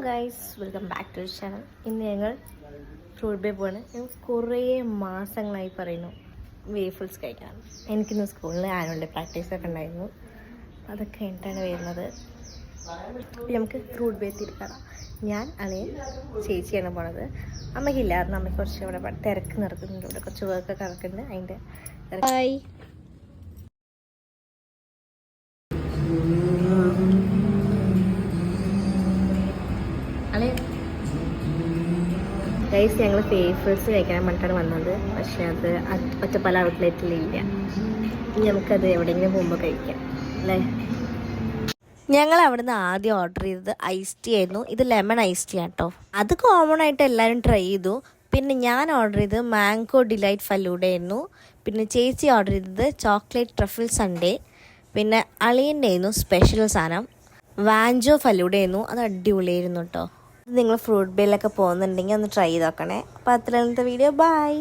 Guys, welcome back to channel. ഇന്ന് ഞങ്ങൾ fruit bay പോവാണ്. ഞങ്ങൾ കുറേ മാസങ്ങളായി പറയുന്നു വേഫിൾസ് കഴിക്കാൻ. എനിക്കിന്ന് സ്കൂളിൽ ആനുവൽ ഡേ പ്രാക്ടീസൊക്കെ ഉണ്ടായിരുന്നു. അതൊക്കെ കഴിഞ്ഞിട്ടാണ് വരുന്നത്. നമുക്ക് ഫ്രൂട്ട് ബേ തിരിക്കണം. ഞാൻ അളിയൻ ചേച്ചിയാണ് പോണത്. അമ്മയ്ക്കില്ലായിരുന്നു. അമ്മയ്ക്ക് കുറച്ച് ഇവിടെ തിരക്ക് നടക്കുന്നുണ്ട്. ഇവിടെ കുറച്ച് വർക്കൊക്കെ നടക്കുന്നുണ്ട്. അതിൻ്റെ ഹായ്. ഗൈസ്, ഞങ്ങൾ വേഫിൾസ് കഴിക്കാൻ പറഞ്ഞിട്ടാണ് വന്നത്. പക്ഷെ അത് ഒറ്റപ്പാല ഔട്ട്ലെറ്റിലില്ല. ഇനി നമുക്കത് എവിടെയെങ്കിലും പോകുമ്പോൾ കഴിക്കാം അല്ലേ. ഞങ്ങൾ അവിടുന്ന് ആദ്യം ഓർഡർ ചെയ്തത് ഐസ് ടീ ആയിരുന്നു. ഇത് ലെമൺ ഐസ് ടീ ആട്ടോ. അത് കോമൺ ആയിട്ട് എല്ലാവരും ട്രൈ ചെയ്തു. പിന്നെ ഞാൻ ഓർഡർ ചെയ്തത് മാംഗോ ഡിലൈറ്റ് ഫലൂഡ ആയിരുന്നു. പിന്നെ ചേച്ചി ഓർഡർ ചെയ്തത് ചോക്ലേറ്റ് ട്രഫിൾ സൺഡേ. പിന്നെ അളിയൻ്റെ ആയിരുന്നു സ്പെഷ്യൽ സാധനം വാഞ്ചോ ഫലൂഡ ആയിരുന്നു. അത് അടിപൊളിയായിരുന്നു കേട്ടോ. നിങ്ങൾ ഫ്രൂട്ട് ബേയിലൊക്കെ പോകുന്നുണ്ടെങ്കിൽ ഒന്ന് ട്രൈ ചെയ്ത് നോക്കണേ. അപ്പോൾ അത്രയും വീഡിയോ. ബൈ.